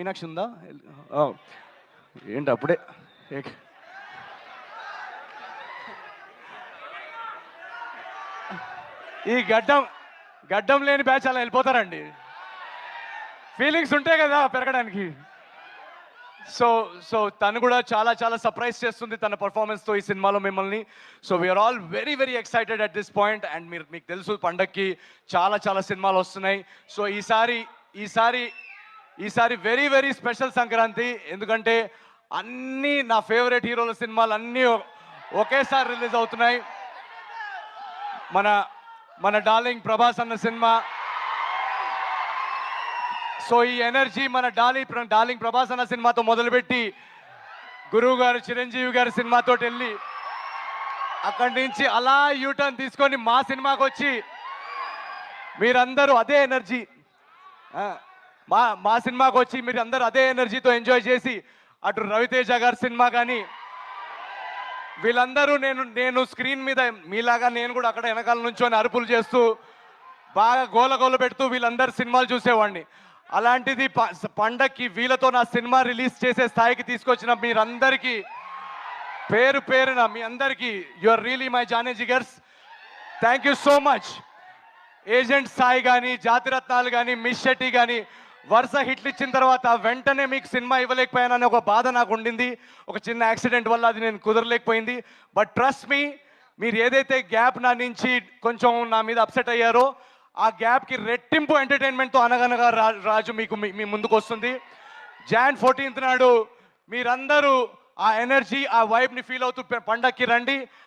మీనాక్షి ఉందా? ఆ, ఏంటి అప్పుడే ఈ గడ్డం లేని బ్యాచ్ అలా వెళ్ళిపోతారండి. ఫీలింగ్స్ ఉంటాయి కదా పెరగడానికి. సో సో తను కూడా చాలా చాలా సర్ప్రైజ్ చేస్తుంది తన పర్ఫార్మెన్స్తో ఈ సినిమాలో మిమ్మల్ని. So we are all very very excited at this point. And మీకు తెలుసు పండక్కి చాలా చాలా సినిమాలు వస్తున్నాయి. సో ఈసారి ఈసారి వెరీ వెరీ స్పెషల్ సంక్రాంతి. ఎందుకంటే అన్నీ నా ఫేవరెట్ హీరోల సినిమాలు అన్నీ ఒకేసారి రిలీజ్ అవుతున్నాయి. మన మన డార్లింగ్ ప్రభాస్ అన్న సినిమా. సో ఈ ఎనర్జీ మన డార్లింగ్ ప్రభాస్ అన్న సినిమాతో మొదలుపెట్టి గురువు గారు చిరంజీవి గారి సినిమాతో వెళ్ళి అక్కడి నుంచి అలా యూటర్న్ తీసుకొని మా సినిమాకి వచ్చి మీరందరూ అదే ఎనర్జీ మా సినిమాకి వచ్చి మీరు అందరూ అదే ఎనర్జీతో ఎంజాయ్ చేసి అటు రవితేజ గారి సినిమా కానీ వీళ్ళందరూ నేను స్క్రీన్ మీద మీలాగా నేను కూడా అక్కడ వెనకాల నుంచొని అరుపులు చేస్తూ బాగా గోల పెడుతూ వీళ్ళందరూ సినిమాలు చూసేవాడిని. అలాంటిది పండక్కి వీళ్ళతో నా సినిమా రిలీజ్ చేసే స్థాయికి తీసుకొచ్చిన మీరందరికీ పేరున మీ అందరికీ యు ఆర్ రియలీ మై జానే జిగర్స్. Thank you so much. Agent Sai కానీ, జాతిరత్నాలు కానీ, మిస్ శెట్టి కానీ వరుస హిట్లు ఇచ్చిన తర్వాత వెంటనే మీకు సినిమా ఇవ్వలేకపోయానని ఒక బాధ నాకు ఉండింది. ఒక చిన్న యాక్సిడెంట్ వల్ల అది నేను కుదరలేకపోయింది. బట్ ట్రస్ట్ మీ, మీరు ఏదైతే గ్యాప్ నా నుంచి కొంచెం నా మీద అప్సెట్ అయ్యారో ఆ గ్యాప్కి రెట్టింపు ఎంటర్టైన్మెంట్తో అనగనగా రాజు మీకు మీ ముందుకు వస్తుంది. Jan 14th నాడు మీరందరూ ఆ ఎనర్జీ ఆ వైబ్ని ఫీల్ అవుతూ పండక్కి రండి.